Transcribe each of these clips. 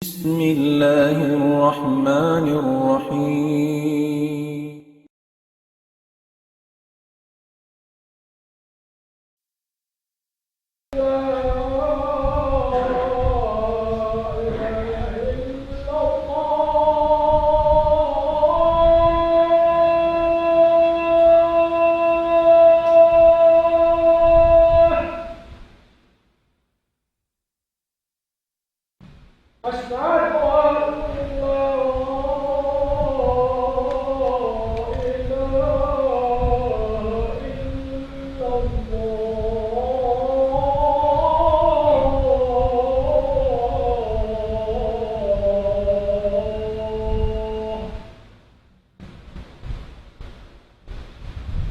بسم الله الرحمن الرحيم أشهد أن لا إله إلا الله.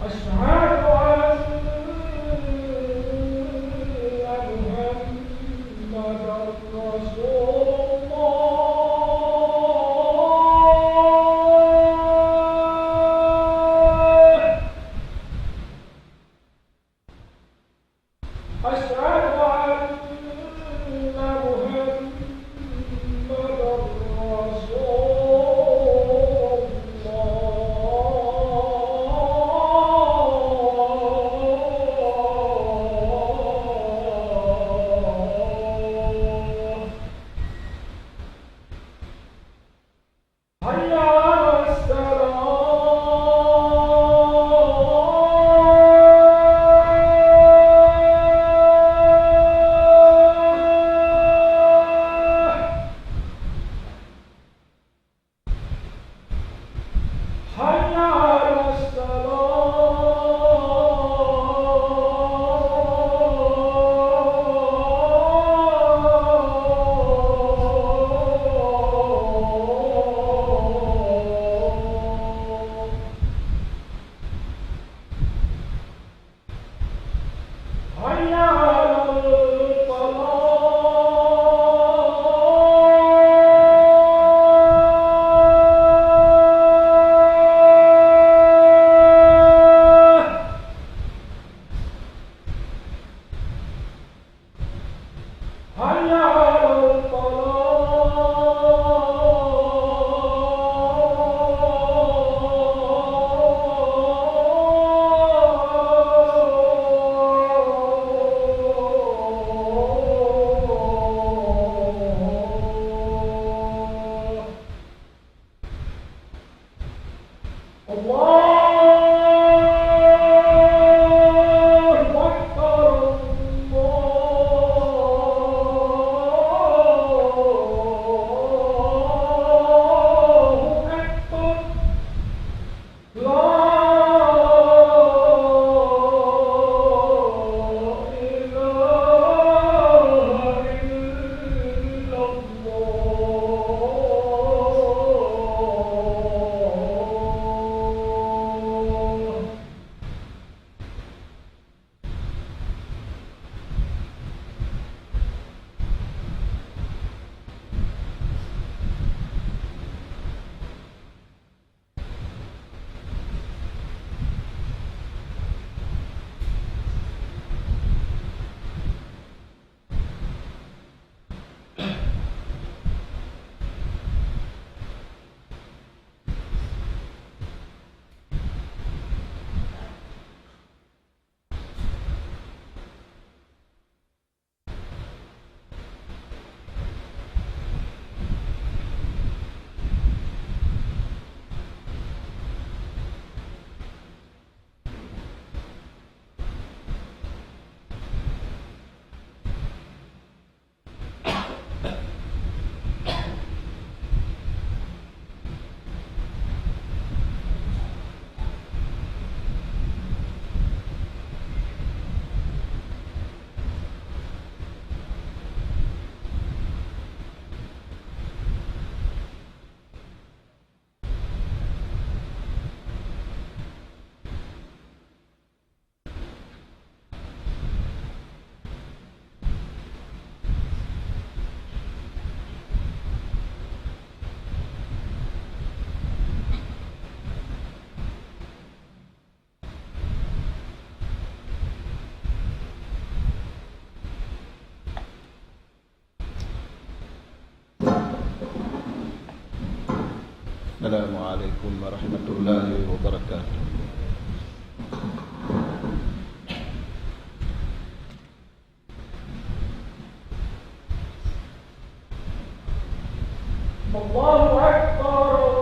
أشهد أن محمدًا رسول الله. أشهد أن محمدًا رسول الله. حي على الصلاة. حي على الصلاة. حي على الفلاح. حي على الفلاح. الله أكبر. الله أكبر. لا إله إلا الله. السلام عليكم ورحمة الله وبركاته. الله أكبر.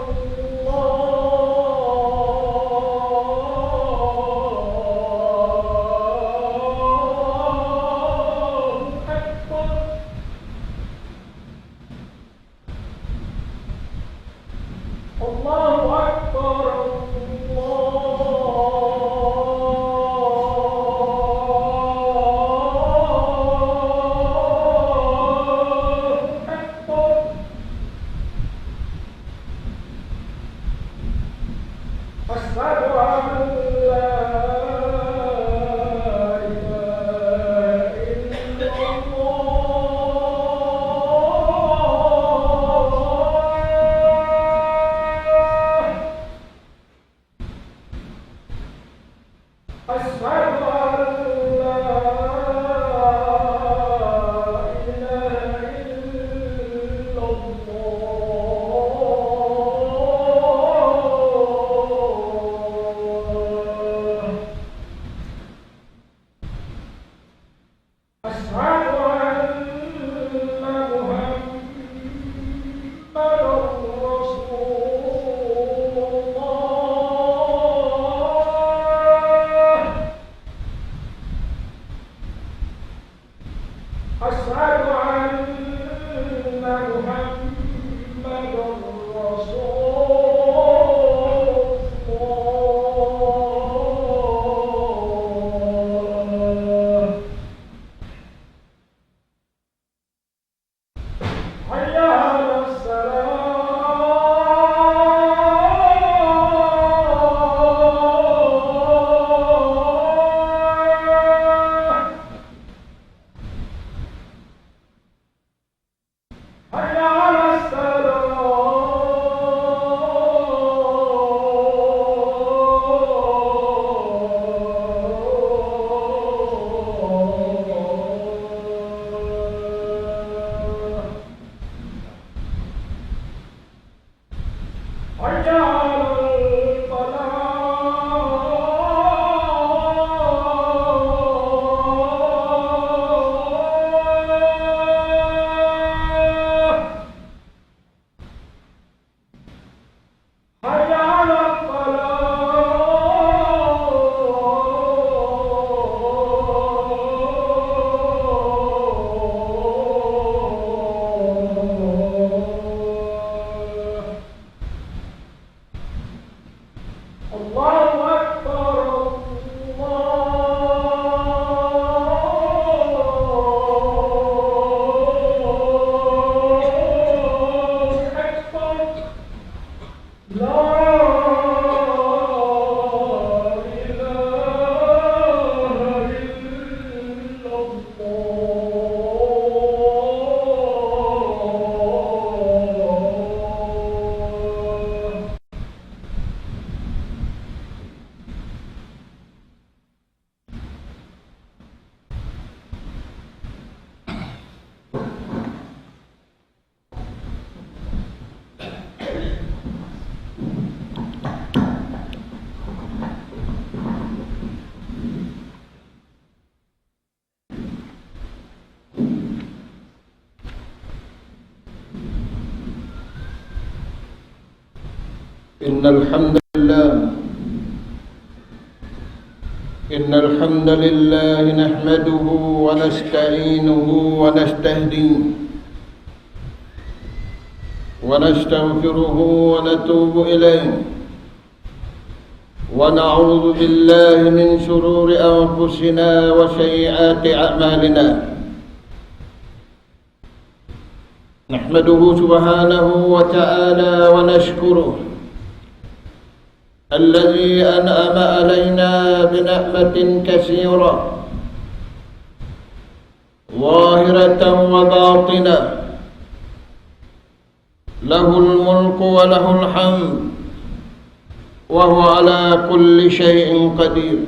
إن الحمد لله نحمده ونستعينه ونستهديه ونستغفره ونتوب إليه ونعوذ بالله من شرور أنفسنا وسيئات أعمالنا. نحمده سبحانه وتعالى ونشكره الذي أنعم علينا بنعمة كثيرة ظاهرة وباطنة، له الملك وله الحمد وهو على كل شيء قدير.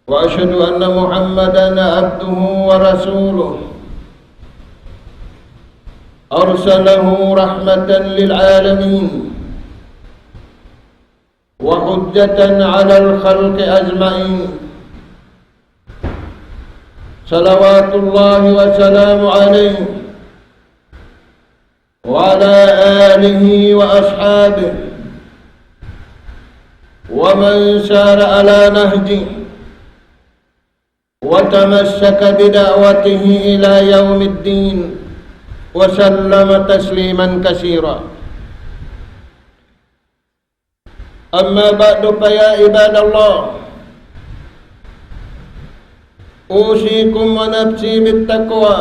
وأشهد أن محمدًا عبده ورسوله أرسله رحمة للعالمين وحجة على الخلق أجمعين، صلوات الله وسلامه عليه وعلى آله وأصحابه ومن سار على نهجه وتمسك بدعوته إلى يوم الدين وسلم تسليما كثيرا. أما بعد فيا عباد الله، أوصيكم ونفسي بالتقوى،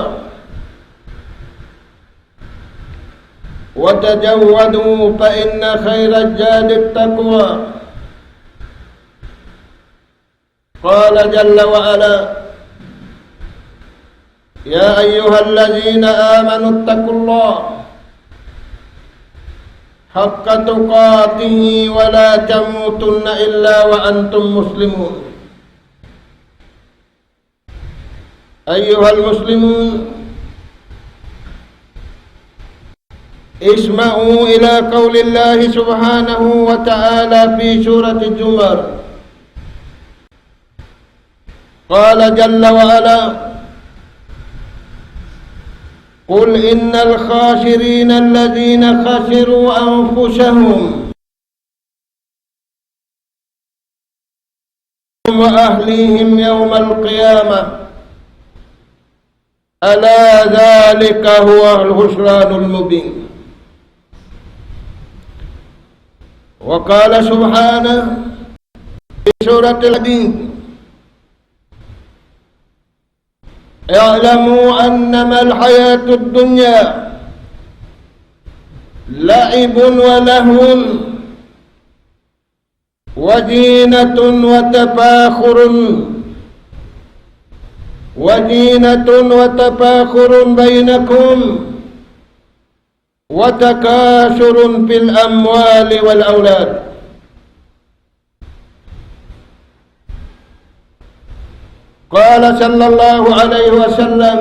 وتجودوا فإن خير الزاد التقوى. قال جل وعلا: يا أيها الذين آمنوا اتقوا الله حق تقاته ولا تموتن إلا وأنتم مسلمون. أيها المسلمون، اسمعوا إلى قول الله سبحانه وتعالى في سورة الزمر. قال جل وعلا: قل إن الخاسرين الذين خسروا أنفسهم وأهليهم يوم القيامة ألا ذلك هو الخسران المبين. وقال سبحانه في سورة الحديد: اعلموا أنما الحياة الدنيا لعب ولهو وزينة وتفاخر بينكم وتكاثر في الأموال والأولاد. قال صلى الله عليه وسلم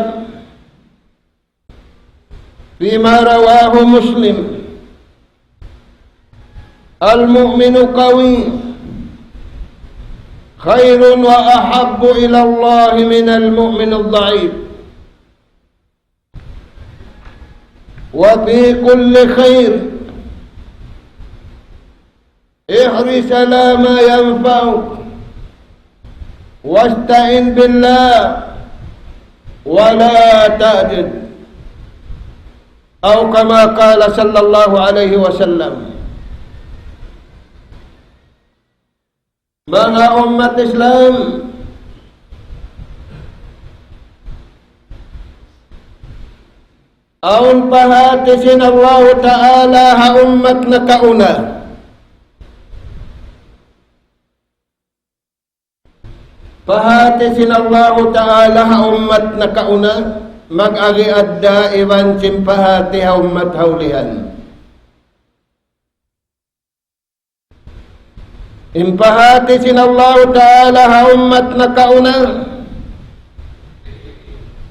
فيما رواه مسلم: المؤمن قوي خير وأحب إلى الله من المؤمن الضعيف، وفي كل خير احرص على ما ينفعك واستعن بالله ولا تعجز، أو كما قال صلى الله عليه وسلم. Mga umat Islam, aun pahatisin Allah Ta'ala ha umat na kauna. Pahatisin Allah Ta'ala ha umat na kauna, mag-agi adda iwan simpahati ha umat haulihan. Impahatisin Allah Ta'ala ha umat na kauna,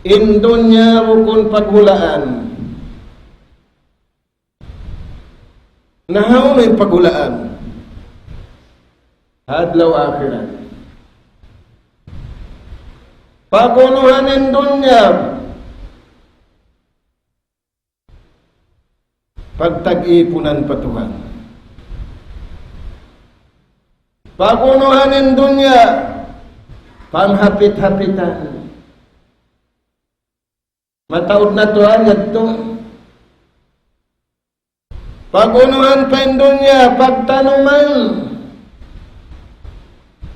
indunya bukun paghulaan. Nahaw may paghulaan. Hadlaw akhirat. Pagunuhan ng dunya, pagtag-ipunan patuhan. Pagunuhan ng dunya, panghapit-hapitan. Mataod na tuhan yadto. Pagunuhan pa ng dunya, pagtanuman.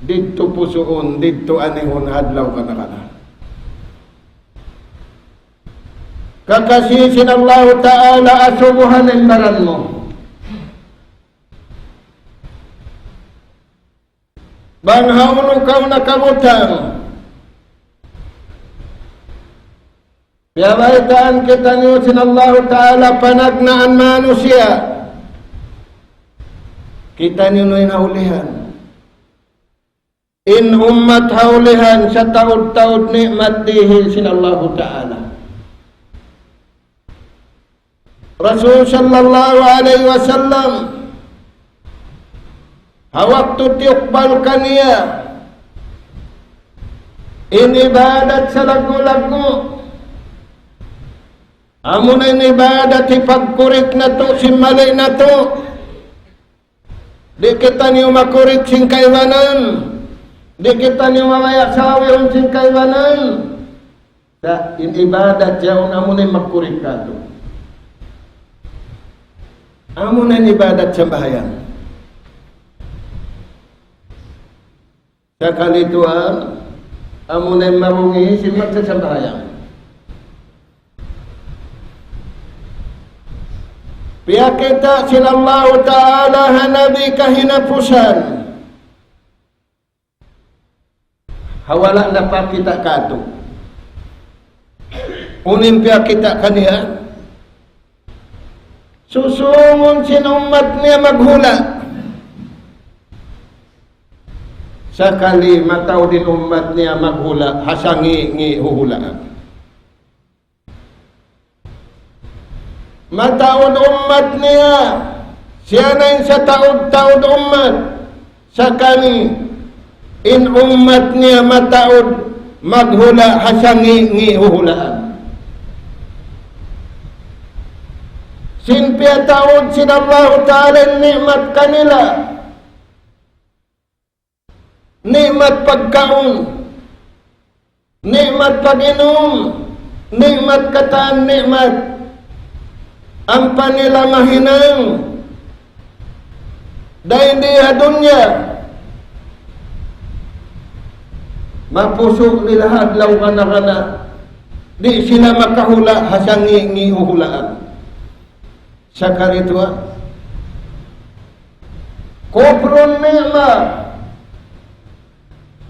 Dito pusoon, dito anihon hadlaw ka na kana. Kakasisin Allah Ta'ala asubuhan ng baran mo. Banghauno kau nakabutang. Piyabaitaan kita niyo sin Allah Ta'ala panagnaan manusia. Kita niyo no'y nahulihan. In ummat haulihan sa taud-taud nikmat dihil sin Allah Ta'ala. Rasul sallallahu alaihi wasallam waktu tiukbal kaniya inibadat sa lagu-lagu amun inibadat ipagkurik na to simali na to di kita niyo makurik sing kaiwanan di kita niyo mamaya sawi ang sing kaiwanan sa inibadat yaon amun ay magkurik ka to amun ay inibadat sa bahayan sa kalituan amun ay marungi simat sa sambahayan. Pia kita sila Allah Ta'ala hanabi kahinapusan. Hawala na pa kita kato. Unin pia kita kaniya. Susungon sinumat niya maghula. Sakali mataw din umat niya maghula, hasangi huhulaan. Mataod umat niya, siya na sa taod-taod umat. Sakali in umat niya mataod maghula, hasangi huhulaan. Sinpia taod sinallahu ta'ala nikmat kanila. Nikmat pagkaon, nikmat pag-inom, nikmat kataan, nikmat ang panila mahinang dahil di dunya mapusok nila hadlaw kana di sila makahula hasangi huhulaan sa karitwa kupron ni'ma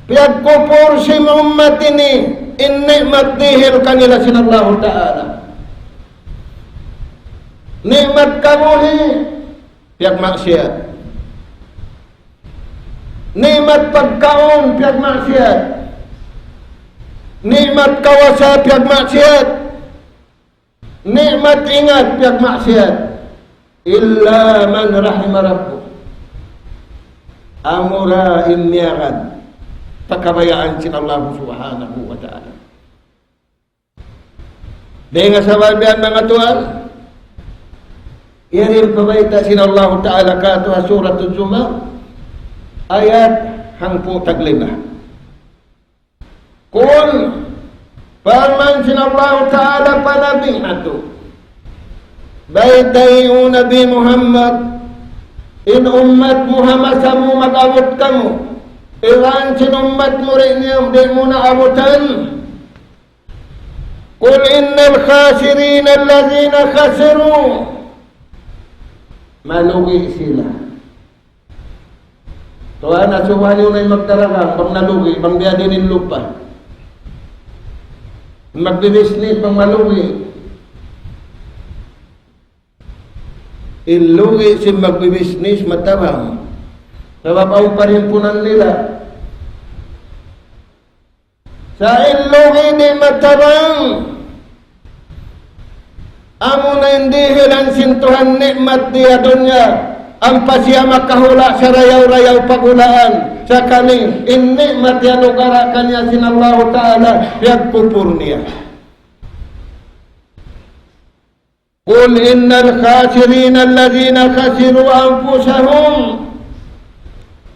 piyagkupur si umat ini in nikmat dihil kanila sinallahu ta'ala nikmat kamuhi piyag maksiat nikmat pagkaon piyag maksiat nikmat kawasa piyag maksiat nikmat ingat piyag maksiat illa man rahima rabbu amura imniyakan pagkabayaan sin Allah subhanahu wa ta'ala. Dahil nga sa babian mga tuwan, iyarin pabayta sin Allah ta'ala kato ha surat al-Zumar, ayat hangpo taglima. Kung paman sin Allah ta'ala panabi ato, baytayu Nabi Muhammad, in ummat Muhammad sa mo mag-awot kamo, ilan sinumbat mo rin niyo, di mo naabutan. Kul innal khasirin allazina khasiru. Malugi sila. Tuhan, nasuhan yun ay magdaragang, pang nalugi, pang biyadinin lupa. Magbibisnis, pang malugi. Ilugi si magbibisnis, matabang. Sababaw pa rin punan nila. Sa ilugi di matabang. Amo na hindi hilang sintuhan nikmat diya dunya. Ang pasya makahula sa rayaw-rayaw pagulaan. Sa kaning in nikmat yan ugara kanya sinallahu ta'ala. Piyagpupur niya. Qul innal khasirin allazina khasiru anfusahum.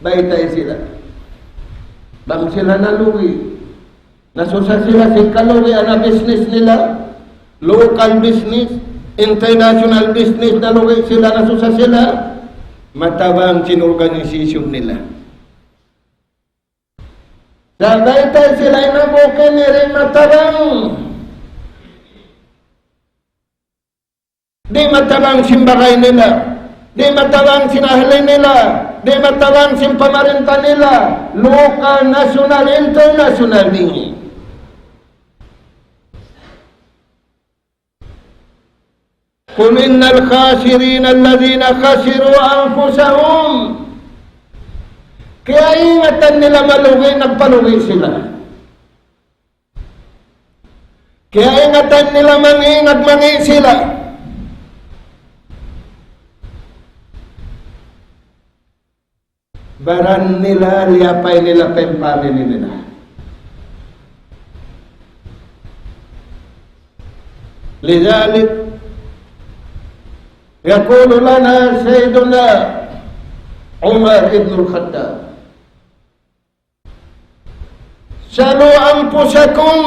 Baytay sila. Bang sila nalugi. Nasusa sila si kalugi na business nila. Local business, international business nalugi sila, nasusa sila. Matabang sinorganisasyon nila. Sa baytay sila inabukin ni rin matabang. Di matabang simbakay nila. Di matabang sinahalin nila. Di matabang simpamarinta nila. Local, national, international din. Kul innal khasirin allazina khasiru anfusahum. Kaya ingatan nila malugi, nagpalugi sila. Kaya ingatan nila mangi, nagmangi sila. Baran nila, liapay nila pa yung family nila. Lidhalik, yakulu lana Sayyiduna Umar ibn al-Khattab, salu anfusakum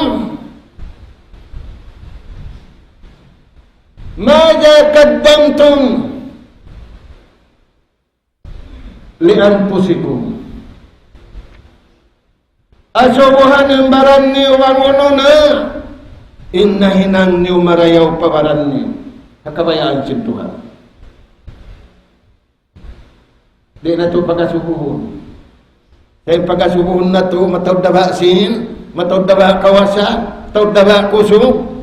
Mada qaddamtum li anfusikum. Asubuhan yung baran niyo wanguno na innahinang niyo marayaw pa baran niyo. Nakabayaan si Tuhan. Di na ito pagkasubuhon. Kaya pagkasubuhon na ito, matawad na ba sin? Matawad na ba kawasa? Matawad na ba kusog?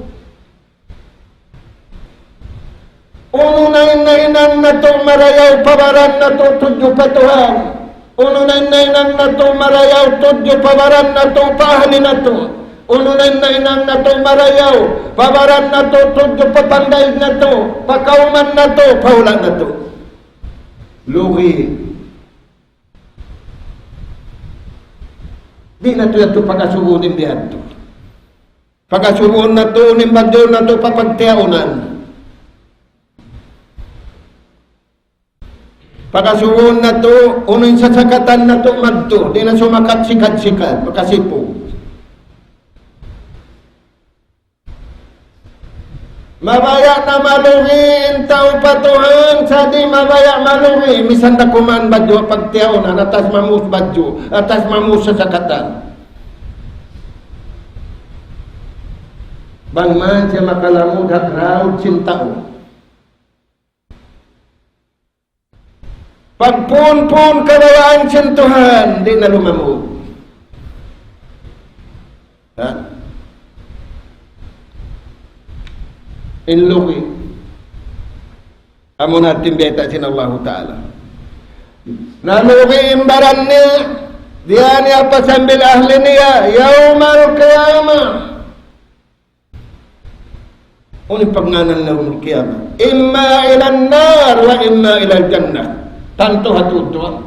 Uno na inang na ito marayaw pabaran na ito tudyo patuhan. Uno na inang na ito marayaw tudyo pabaran na ito pahali na ito. Uno na inang na ito marayaw pabaran na ito tudyo papanday na ito. Pakauman na ito, paulan na ito. Lugi. Di na ito pagkasubunin diyan ito. Pagkasubunin na ito, nimbadyo na ito papagtiaunan. Pagkasubuhon na to, unang sasakatan na to magto, di na sumakat sikat-sikat, makasipo. Mabaya na maluhin, tao patuhan, sa di mabaya maluhi, misan na kuman badyo pagtiyaw na, atas mamus badyo, atas mamus sasakatan. Bangman siya makalamod hakraw, sintao. Pagpun-pun kalawaan siyang Tuhan, di na lumamog. Ha? Inluki. Amo natin beta sin Allah Ta'ala. Naluki imbaran niya, diyan niya pasambil ahli niya, yawmal qiyamah. Ulit pagnganan na yawmal qiyamah. Imma ilan nar wa imma ilal jannah. Tanto hatutuan.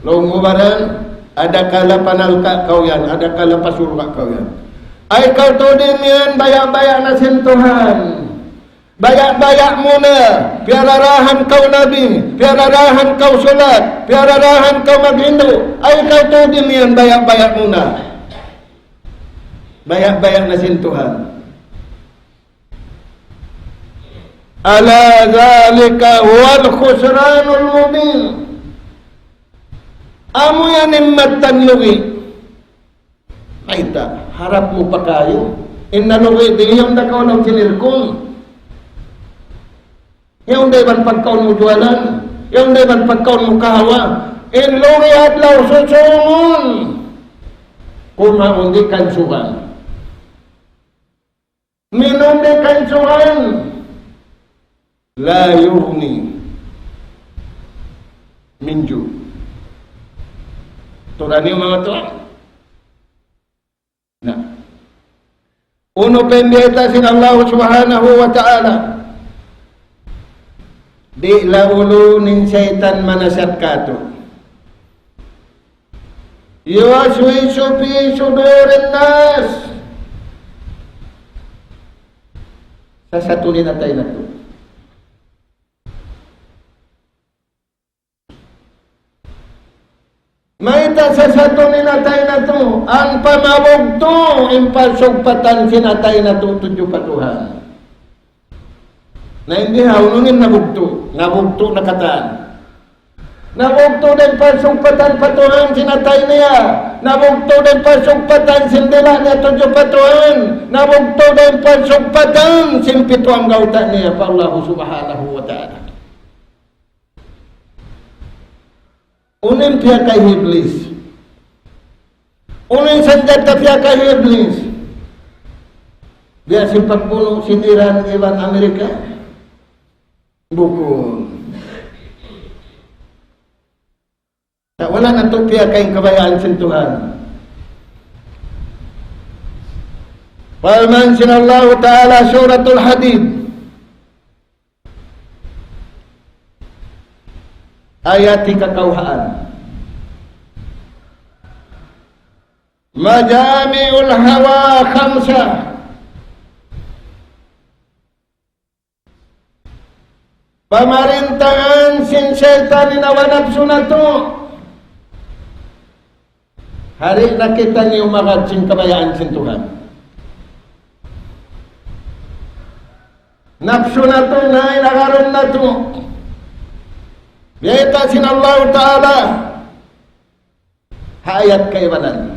Lungubaran, ada kala panalka kau yan, ada kala pasurga kau yan. Ay kau tudim yan, bayak-bayak na sintuhan. Bayak-bayak muna, piararahan kau nabi, piararahan kau sulat, piararahan kau maghindu. Ay kau tudim yan, bayak-bayak muna. Bayak-bayak na sintuhan. Ala zalika wal khusranul mubin. Amo yan imatan lugi. Maita, harap mo pa kayo. Inna lugi, diyang na kaw ng sinirkong. Yung deban pagkaon mo jualan. Yung deban pagkaon mo kahawa. In lugi at law susungon. Kumaon di kansuhan. Minum di kansuhan. La yughni minju. Turani mga to. Nah. Uno pendeta sin Allah Subhanahu wa ta'ala. Di laulo nin syaitan manasat kato. Yuwaswisu fi sudurin nas. Sasatunin natin na to. May tasasado ninatay na to. Ang pamawag to, impalsugpatan sinatay na to, tudyo patuhan. Na hindi haunungin nabugto. Nabugto na kataan. Nabugto din palsugpatan patuhan sinatay niya. Nabugto din palsugpatan sindila niya tudyo patuhan. Nabugto din palsugpatan simpito ang gautan niya pa Allah Subhanahu wa ta'ala. Unin pihak kay Iblis. Unin senjata pihak kay Iblis. Dia simpak bunuh sindiran Iwan Amerika. Bukun. Tak wala na ito pihak kay kabayaan sentuhan. Falman sinallahu ta'ala suratul Hadid. ayat kakauhaan. Majami'ul hawa khamsah. Pamarintahan sin syaitan inawa nafsu na to. Hari na kita niyo makatsin kabayaan sin Tuhan. Nafsu na to na inagaron na to. Biyata sin Allah Ta'ala. Hayat kaibanan.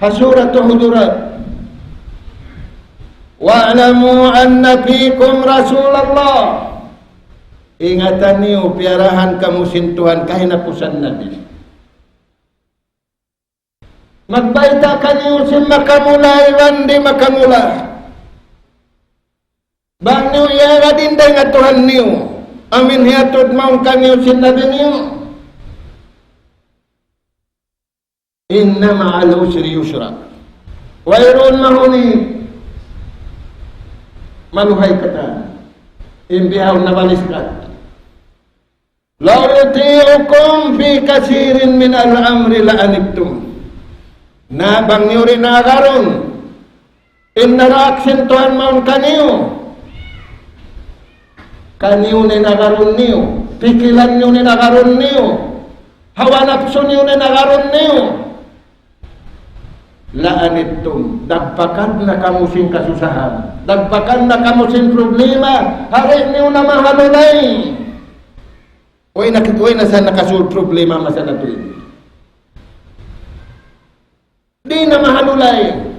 Hasurat Hudurat. Wa'lamu anna fikum Rasulullah. Ingatan niyo, piarahan kamu sin Tuhan kahinapusan nabi. Magbaita kaniyo sin makamula iwan di makamula. Bang niyo iara dinday nga Tuhan niyo. Amin hiatod maung kaniyo sin nabi niyo. Inna ma'al usri yusra. Wairon mahuni. Maluhay kata. Imbihaw na baliskat. Law yuti'ukum fi kasirin min al-amri la'anibtum. Nabang niyo rin nagaron. Inaraksin Tuhan maun kaniyo. Kaniyo ni nagaron niyo. Pikilan niyo ni nagaron niyo. Hawa nafsu niyo ni nagaron niyo. Laanitum. Dagpakan na kamusin kasusahan. Dagpakan na kamusin problema. Hari niyo na mahalulay. Uy na sana nakasul problema masana to ini. Di na mahalulay.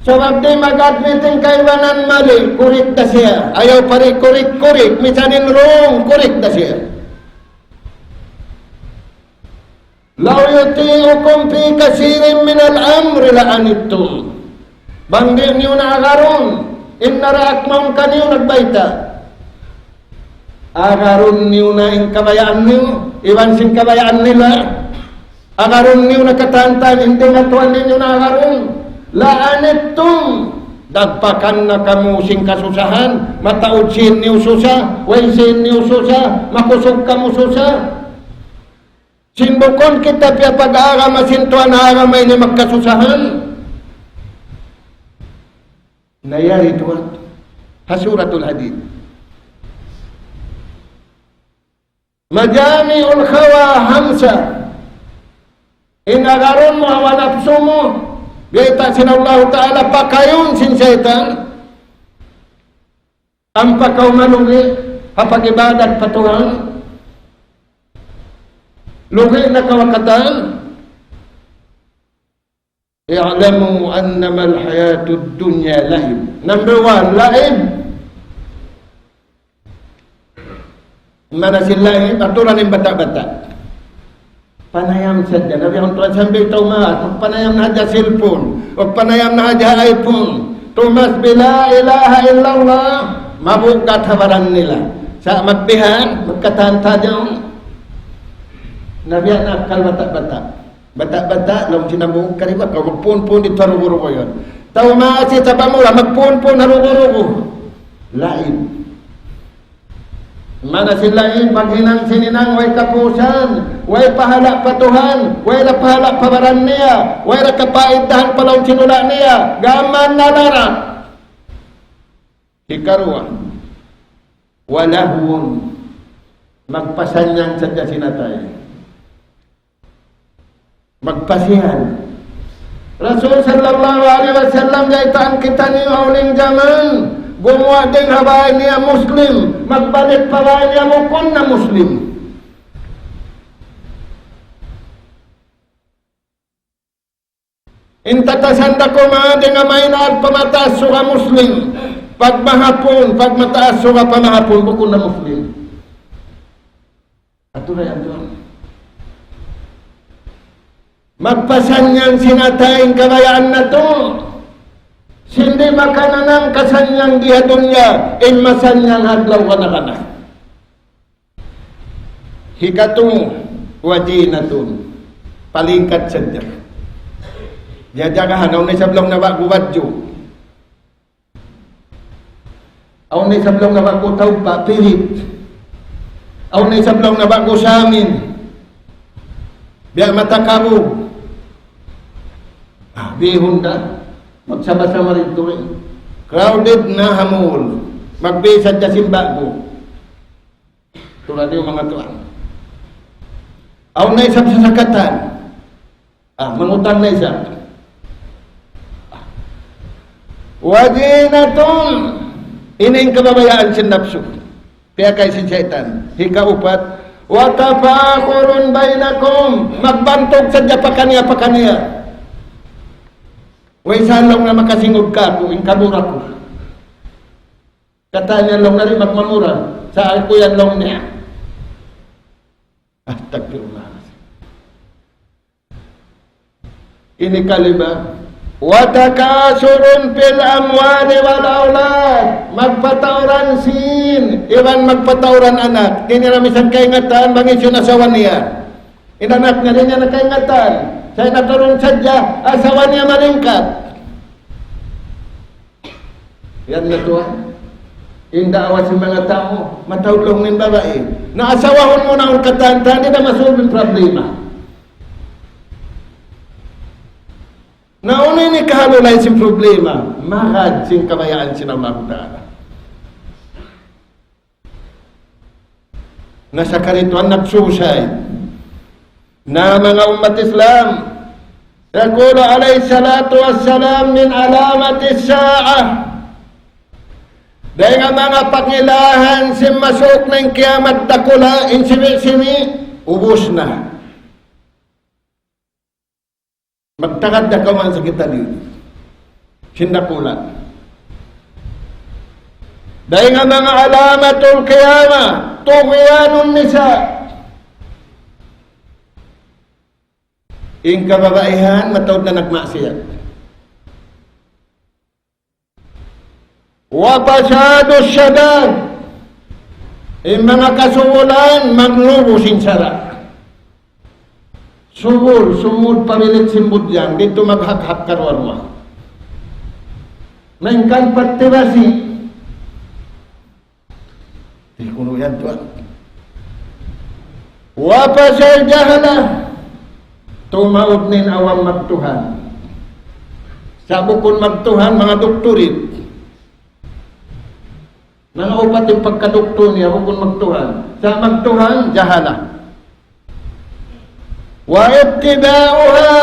Sabab di mag-admiting kaiwanan mali, kurik na siya. Ayaw pari kurik. Misanin wrong, kurik na siya. Law yuti'ukum fi kasirin min al-amri la'anittum. Banggi niyo na agaron. Innaraak maung kaniyo nagbaita. Agaron niyo na in kabayaan niyo. Iwan sin kabayaan nila. Agaron niyo nakatantan, hindi nga tuwan ninyo na agaron. La'anittum. Dagpakan na kamusing kasusahan. Mataod sin niyo susa. Way sin niyo susa. Makusog kamu susa. Sinbukon kita piya pag-aara masintuan haramay ni magkasusahan. Nayari tuwan. Hasuratul hadid. Majami'ul khawa hamsa. Inagaron mo hawa nafsu mo. Biyata sin Allah Ta'ala pakayon sin syaitan. Ang pakaw malungi. Hapag-ibadat patuhan. Lugi na kawakatan. I'lamu annama al-hayatud dunya lahib. Number 1, lahib. Mana si lahib? Aturan yung bata-bata. Panayam saja. Nabi ang tuan sambil taumat. Huwag panayam na hadya cellphone. Huwag panayam na hadya iPhone. Tumas bila ilaha illallah. Mabukat habaran nila. Sa magbihan, magkatanta dyan. Nabi ang akal bata-bata. Bata-bata, lang sinabong kariba ka, magpun-pun dito harugurugo yun. Tao maasi sa pamula, magpun-pun harugurugo. Lain. Mana si lain, maghinang sininang, way kapusan, way pahalak patuhan, way na pahalak pabaran niya, way na kapaitahan palaw sinula niya, gaman na larat. Ikaruan. Walahun. Magpasanyang sadya sinatay. Magpasihan. Rasul sallallahu alaihi wasallam gaitaan kita ni uling zaman. Gumawa din habay niya Muslim. Magbalik pabay niya mukon na Muslim. Intatasan da ko mga din nga may naad pamataas suka Muslim. Pag mahapon, pag mataas suka pamahapon, bukon na Muslim. Ato na yan. Magpasanyang sinatayang kabayaan na to. Sindi makananang kasanyang gihadon niya, in masanyang hadlaw ka na ka na. Hikatong wajinatun. Palingkat sadya. Jajagahan, aw ni sablong na bagubadyo. Aw ni sablong na bagutaw pa, pilit. Aw na isablaw na bago sa amin. Biya matakabo. Bihon na. Magsama-sama rin rin. Crowded na hamul. Magbisad na simbago. Tulad yung mga tuwan. Aw na isab sa sakatan. Mangutang na isab. Wadinatun. Ining kababayaan si nafsu. Kaya kay si Satan. Hikaupat. Watafakurun bainakum. Magbantog sadya pa kaniya. Way salong na makasingog ka ko, inkamura ko. Katanya long na rin magmamura. Saan ko yan long niya? Astagfirullah. Ini kaliba. Watakasurun fil amwali wal aulad. Magpatauran sin. Iwan magpatauran anak. Kini ramisan kaingatan, bangis yun asawan niya. Inanak na rin niya na kaingatan. Saya naturun saja, asawa niya malingkat. Yan na to. Inda awas yung mga tao, matawlong ng babae. Naasawahon mo na ang katanta, hindi na masulbing problema. Nauna ni kahalulay sing problema, mahad sing kabayaan sin Allah Ta'ala. Nasa karituan nagsusay na mga umat Islam. Yaqulu alayhi salatu wassalam min alamati sa'ah. Dahil nga mga pangilahan si masuk ng kiamat dakula in simi-simi, ubos na. Magtakad na ka man sa kita dito. Sindakulan. Dahil nga mga alamatul kiyama, tughyanun nisa. Ing kababaihan, matawad na nagmaksiyat. Wapasado syadad. Ing mga kasubulan, maglubusin sara. Subur, sumud pamilit simbud yan, dito maghak-hak karwarwa. Mainkan patibasi. Di kuno yan tuan. Wapasal jahala. Tumaod nin awam magtuhan. Sa bukon magtuhan, mga doktorit. Mga upat yung pagkadoktor niya, bukon magtuhan. Sa magtuhan, jahala. Wa ittiba'uha.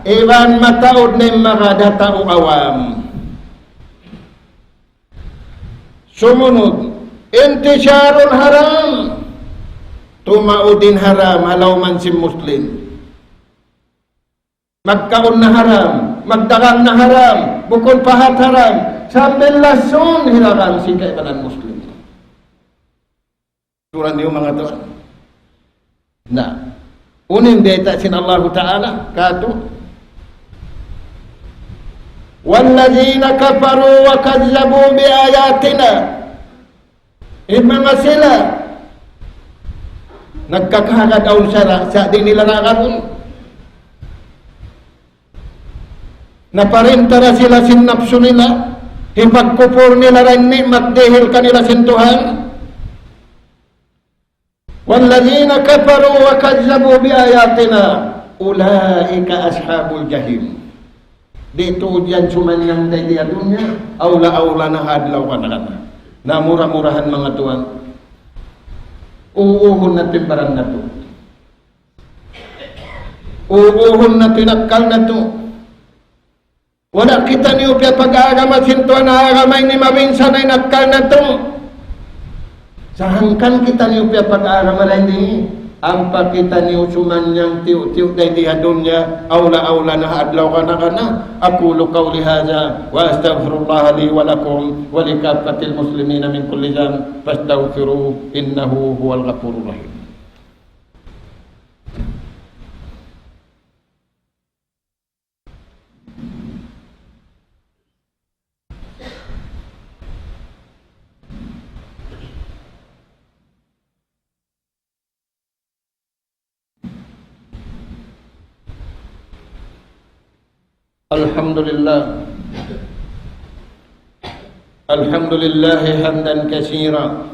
Iwan mataod nin mga datao awam. Sumunod. Intisyarul haram. Tumaudin haram, halaw man si Muslim. Magkaon na haram, magdagang na haram, bukod pahat haram, sambil lason hiraram si kaibanan Muslim. Turan niyo mga tuan. Na, unin deta sin Allah Ta'ala, kato. Walladzina kafaru wa kazzabu bi ayatina. Mga sila, nagkakahagadaon sa di nila nakakun. Naparintara sila sinapso nila, hipagkupur nila rin ni magdihil kanila sintuhan. Walladzina kafaru wa kazzabu bi ayatina ulaika ashabul jahim. Dito diyan sumanyang di dunya, aula-aula na hadlaw kana. Na murah-murahan mga tuan. Uuhon na timbaran na to. Uuhon na tinakal na to. Wala kita niyo pia pag-aagamat sintuan na agamay ni mabinsan ay nakal na to. Sahangkan kita niyo pia pag-aagamalay ni ang pakita niyo sumanyang tiyo-tiyo na hindi dunya aula-aula na adlaw kana. Aqulu qawli hadha wa astaghfirullah li wa lakum wa likaffatil muslimina min kulli dhanb fastaghfiruhu innahu huwal ghafurur rahim. Alhamdulillah. Alhamdulillah hamdan katsira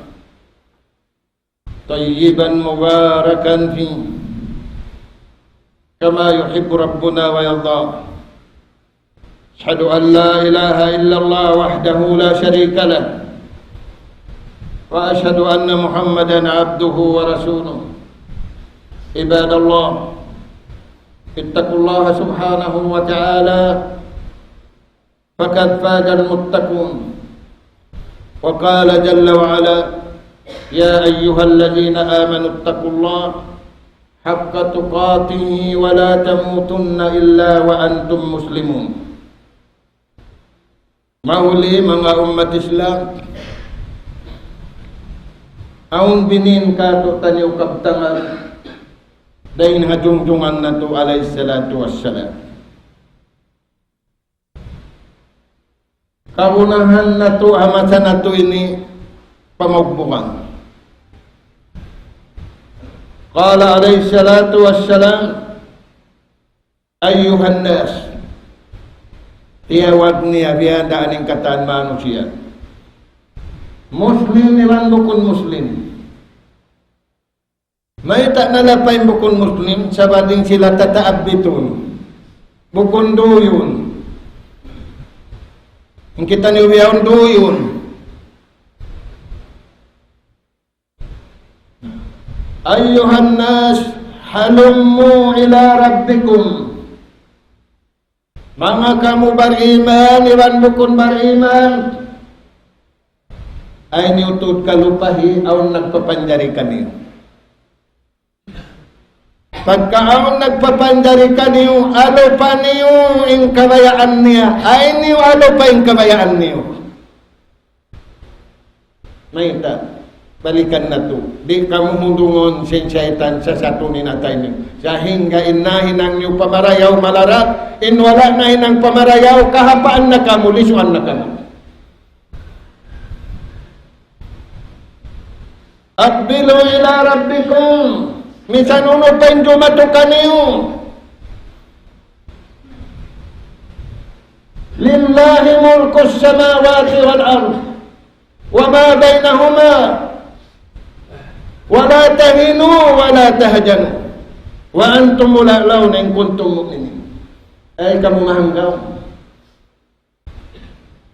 طيبا مباركا فيه كما يحب ربنا ويرضى. أشهد أن لا إله إلا الله وحده لا شريك له، وأشهد أن محمدا عبده ورسوله. عباد الله، اتقوا الله سبحانه وتعالى فقد فاز المتقون. وقال جل وعلا: يا أيها الذين آمنوا اتقوا الله حق تقاته ولا تموتن إلا وأنتم مسلمون. Mauli mga umat Islam, aun binin kato taniw kabtangan dahin hajungjungan na to alayhi salatu wassalam. Kaunahan na to, hamasan na to ini pamagbukan. Qala alayhi salatu wassalam: ayyuhan nas, tiyawag niya biyanda aning kataan manusia. Muslim iwan bukun Muslim. May tak nalapay bukun Muslim, sabading sila tataabitun. Bukun duyun. Ang kita niwiyaon duyun. Ayyuhan nas, halummu ila rabbikum. Mga kamu beriman, iwan bukun beriman, ay niutod kalupahi aun nagpapanjari kaniyo. Pagkaon nagpapanjari kaniyo, alo pa niyo ing kabayaan niya, ay niyo alo pa ing kabayaan niyo. Maita, balikan na to. Di kamu hundungon sin syaitan sa satunin atay niyo. Sa hingga inahinang niyo pamarayaw malarat, inwala na inang pamarayaw, kahapaan na kamu, lisuan na kamu. Aqbilu ila rabbikum, misanuno pa yung dumatukan niyo. Lillahi mulkus samawati wal ard, wa ma bainahuma, wa la tahinu wa la tahjanu, wa antum mula'launa in kuntum mu'minin. Ay kamu mahanggaw.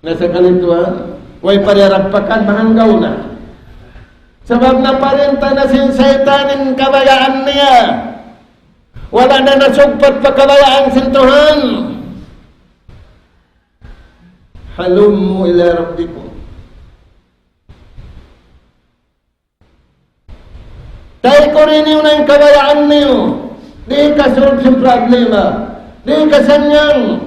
Nasa kalituan, way parirapakan, mahanggaw na. Sebab naparinta na sin saitanin kabayaan niya. Wala na nasugpat pa kabayaan sin Tuhan. Halummu ila rabbikum. Tay ko rin yun ang kabayaan niyo. Di kasunod sin problema. Di kasanyang.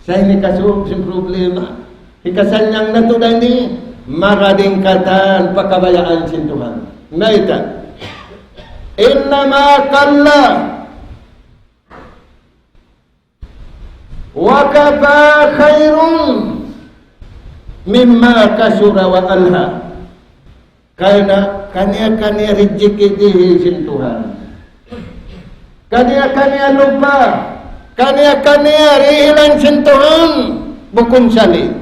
Sa ini kasunod sin problema. Di kasanyang natuday ni maradingkatan pakabayaan sin Tuhan. Naita, innama qalla wa kafa khairun mimma kasura wa alha. Karena kania rezeki di sin Tuhan, kania lupa, kania rihilan sin Tuhan, bukun sali.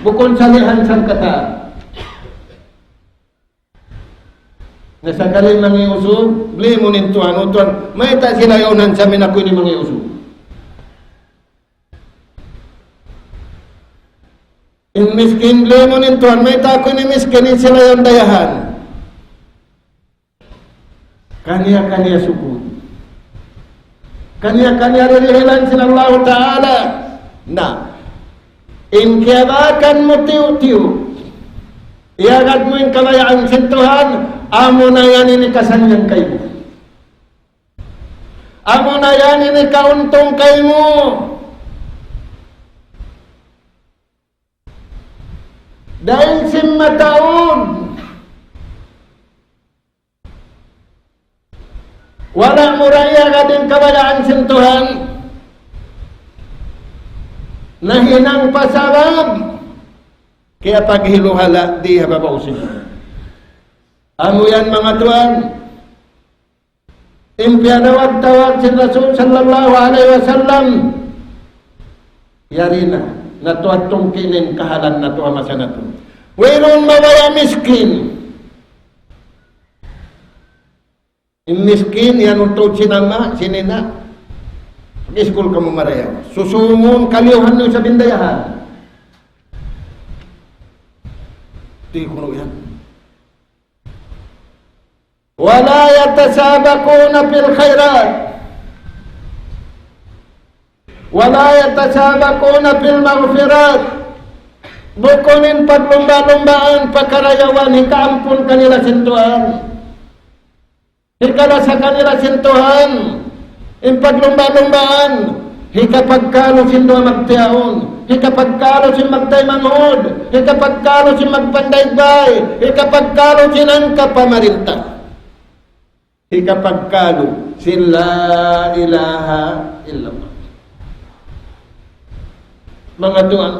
Bukon salihan sang kata. Nasa kalim mangiusog, beli mo nin Tuhan, Tuhan, may ta sila yaunan sa amin ako ni mangiusog. In miskin, beli mo nin Tuhan, may ta ako ni miskin, sila yung dayahan. Kanya sukun. Kanya ririhilan sila Allah Ta'ala. Nah, in kiyabakan mo tiyo-tiyo, iagad mo yung kabayaan sin Tuhan, amo na yan inikasanyan kayo. Amo na yan inikauntong kayo. Dahil sin mataon, wala mo raya ka din kabayaan sin Tuhan, nahinang pasabab, kaya paghiluhala di hababausin. Amo yan mga Tuhan, impiyadawag tawag si Rasul sallallahu alaihi wasallam, yari na natuat tungkinin kahalan na to amasa na to. Wailun mawaya miskin, Miskin yan untod sinama, sinina. Pag-school ka mo marayaw. Susumon kaliuhan nyo sa bindayahan. Di ko yan. Wala yatasabakuna fil khairat. Wala yatasabakuna fil maghfirat. Bukunin paglumba-lumbaan, pagkarayawan, hikaampun kanila sintuhan. Hikala sa kanila sintuhan, paglumba-lumbaan, hikapagkalo sinduha magtiyaon, hikapagkalo sin magtay manghod, hikapagkalo sin magpandaybay, hikapagkalo sinangka pamarinta, hikapagkalo sin la ilaha illallah. Mga tuan,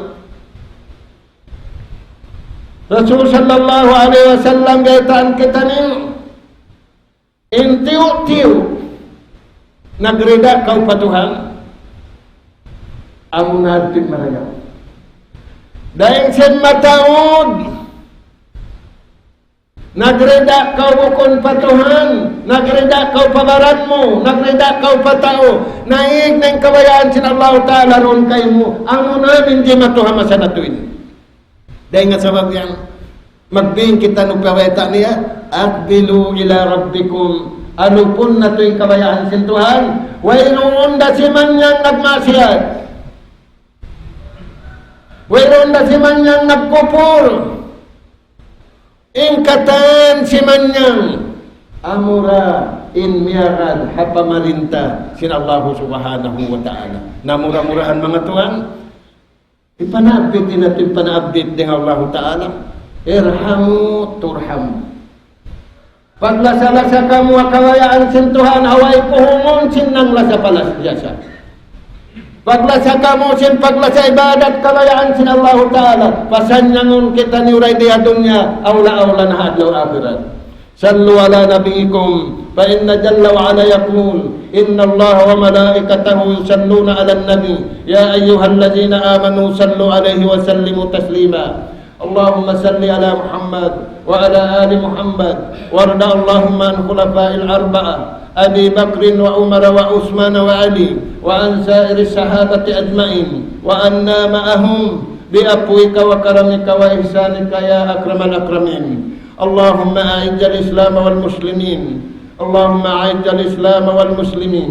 Rasul sallallahu alaihi wasallam gaitaan kita ninyo, intiw-tiw nagreda kau patuhan ang natin marayaw dahil sen mataod nagreda kau bukon patuhan, nagreda kau pabaran mo, nagreda kau patao, naig ng kabayaan sin Allah Ta'ala ron kay mo ang namin di matuhan masanatuin dahil nga sabab yan magbing kita nung paweta niya akbilu ila rabbikum ano pun na ito'y kabayaan sin Tuhan wayroon da si man niyang nagmasiyad wayroon da si man niyang nagkupur ingkatan si man niyang amura in miyarad hapamarinta sin Allah subhanahu wa ta'ala namura-murahan mga Tuhan ipanabit din natin panabit din Allah ta'ala irhamu turhamu. Paglasa-lasa kamu kawayaan sin Tuhan away puhungon sin nang lasa palas jasa. Paglasa kamu sin paglasa ibadat kawayaan sin Allah Ta'ala pasanyangon kita ni uray diha dunya awla-awla na hadlaw akhirat. Sallu ala nabiyikum fa inna jalla wa ala yaqul inna Allah wa malaikatahu yusalluna ala nabi ya ayyuhallazina amanu sallu alaihi wa sallimu taslima. اللهم صل على محمد وعلى آل محمد وارض اللهم عن خلفاء الأربعة أبي بكر وعمر وعثمان وعلي وعن سائر الصحابة أجمعين وأنا معهم بأفوك وكرمك وإحسانك يا أكرم الأكرمين اللهم أعز الإسلام والمسلمين اللهم أعز الإسلام والمسلمين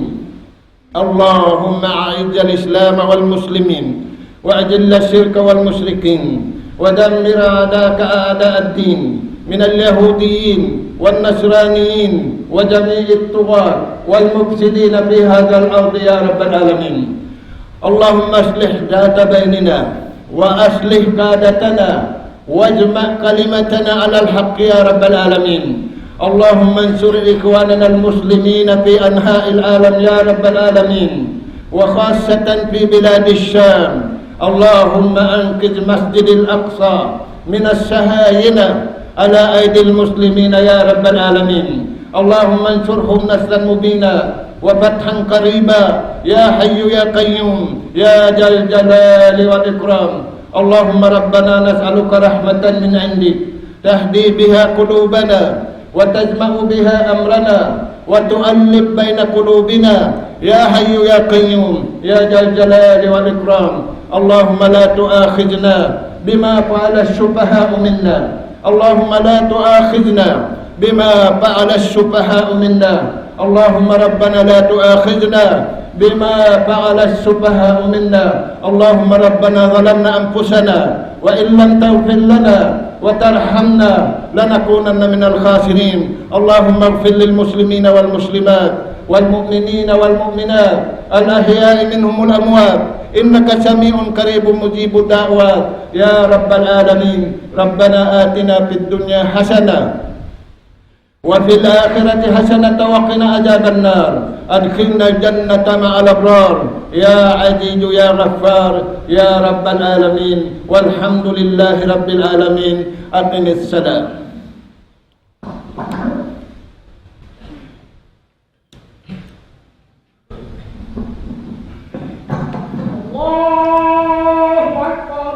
اللهم أعز الإسلام والمسلمين وأذل الشرك والمشركين ودمر أعداءك أعداء الدين من اليهوديين والنصرانيين وجميع الطغاة والمفسدين في هذا الأرض يا رب العالمين اللهم أصلح ذات بيننا وأصلح قادتنا واجمع كلمتنا على الحق يا رب العالمين اللهم انصر إخواننا المسلمين في أنحاء العالم يا رب العالمين وخاصة في بلاد الشام اللهم أنقذ مسجد الأقصى من السهاينة على أيدي المسلمين يا رب العالمين اللهم انصرهم نصرا مبينا وفتحا قريبا يا حي يا قيوم يا ذا الجلال والإكرام اللهم ربنا نسألك رحمة من عندك تهدي بها قلوبنا وتجمع بها أمرنا وتؤلف بين قلوبنا يا حي يا قيوم يا ذا الجلال والإكرام اللهم لا تؤاخذنا بما فعل السفهاء منا اللهم لا تؤاخذنا بما فعل السفهاء منا اللهم ربنا لا تؤاخذنا بما فعل السفهاء منا اللهم ربنا ظلمنا أنفسنا وإن لم تغفر لنا وترحمنا لنكونن من الخاسرين اللهم اغفر للمسلمين والمسلمات والمؤمنين والمؤمنات الأحياء منهم الأموات إنك سميع قريب مجيب الدعوات يا رب العالمين ربنا آتنا في الدنيا حسنة وفي الآخرة حسنة وقنا عذاب النار أدخلنا الجنة مع الأبرار يا عزيز يا غفار يا رب العالمين والحمد لله رب العالمين أقم الصلاة. الله أكبر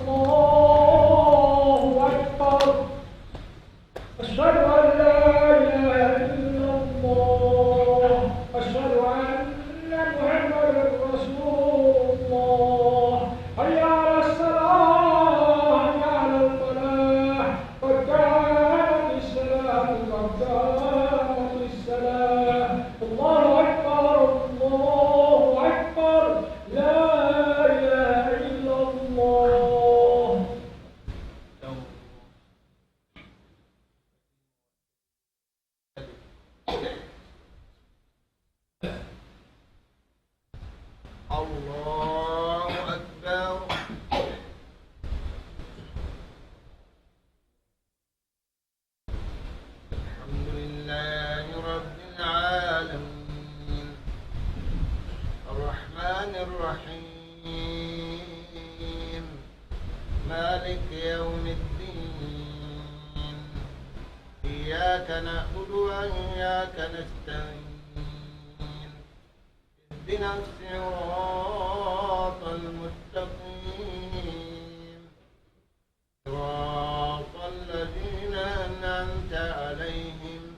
الله أكبر أشهد أن لا إله إلا الله مالك يوم الدين إياك نعبد وإياك نستعين اهدنا الصراط المستقيم صراط الذين أنعمت عليهم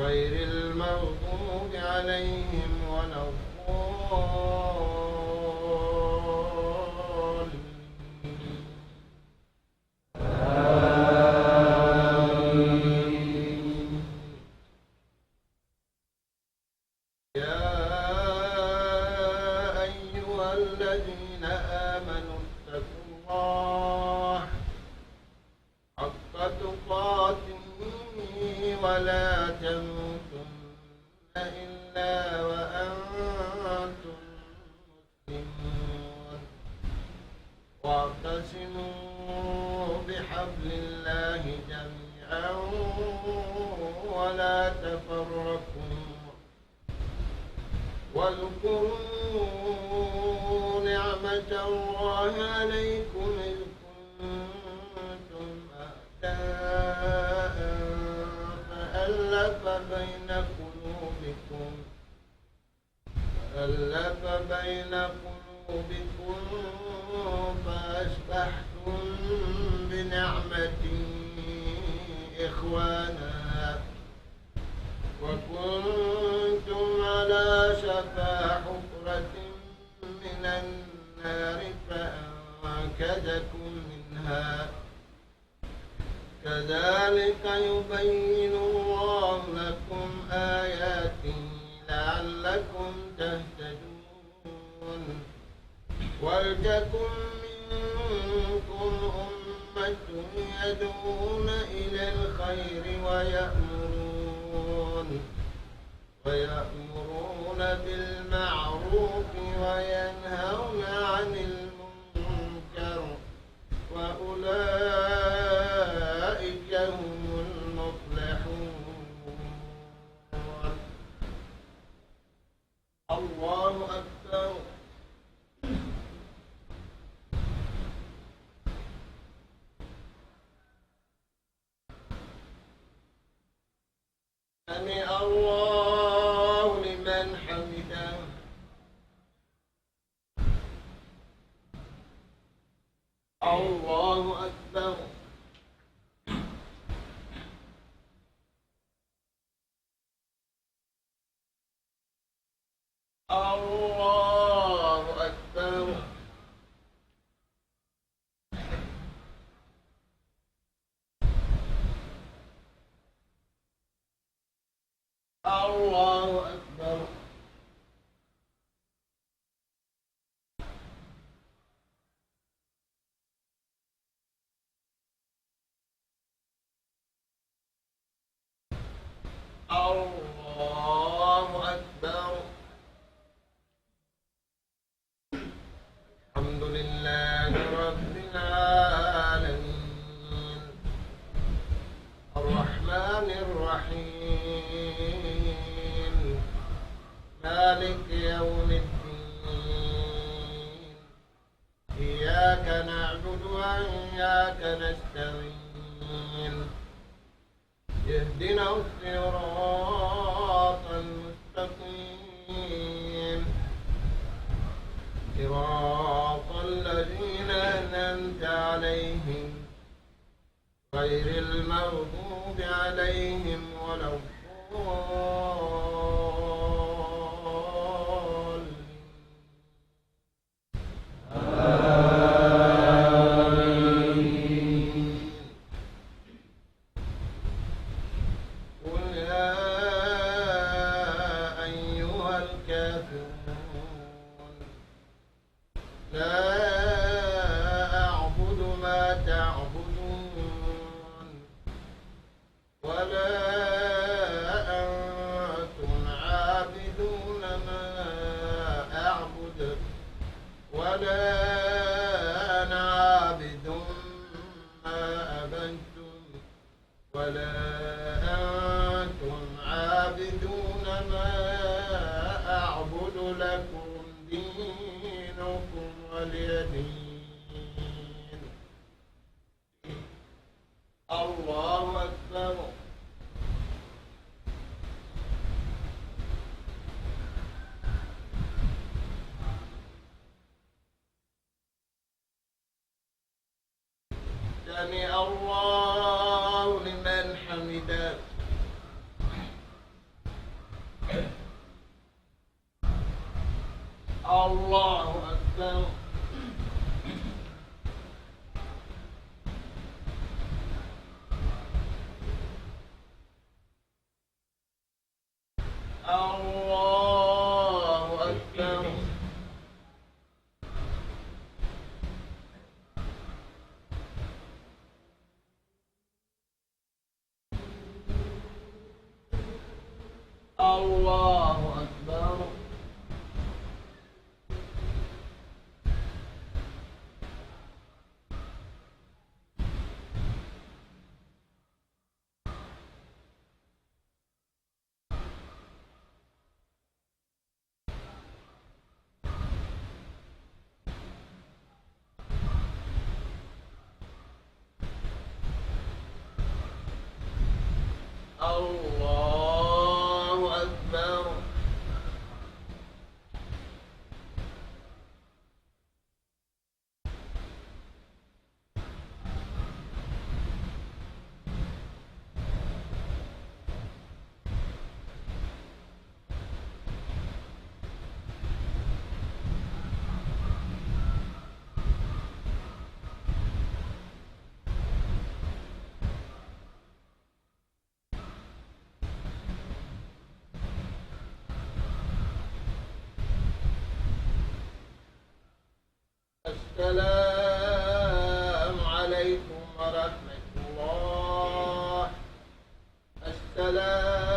غير المغضوب عليهم ولا الضالين. يا أيها الذين آمنوا اتقوا الله حق تقاته ولا تموتن إلا وأنتم مسلمون واعتصموا بحبل الله جميعا ولا تفرقوا واذكروا نعمة الله عليكم إذ كنتم أعداء فألف بين قلوبكم فأصبحتم بنعمته إخوانا وكنتم على شفا حفرة من النار فأنقذكم منها كذلك يبين الله لكم آياته لعلكم تهتدون ولتكن منكم أمة يدعون إلى الخير ويأمرون بالمعروف وينهون عن المنكر وأولئك هم المفلحون. الله أكبر. سمع الله لمن حمده. الله أكبر. الله أكبر. الله أكبر. الله أكبر. الحمد لله رب العالمين الرحمن الرحيم مالك يوم الدين إياك نعبد وإياك نستعين اهدنا الصراط المستقيم صراط الذين أنعمت عليهم غير المغضوب عليهم ولا الضالين. قل يا أيها الكافرون لا أعبد ما تعبدون ولا أنتم عابدون ما أعبد ولا أنا عابد ما أبدتم ولا أنتم عابدون ما أعبد لكم دينكم ولي دين. سمع الله لمن حمده. الله أكبر. الله أكبر. الله أكبر. الله أكبر. السلام عليكم ورحمة الله. السلام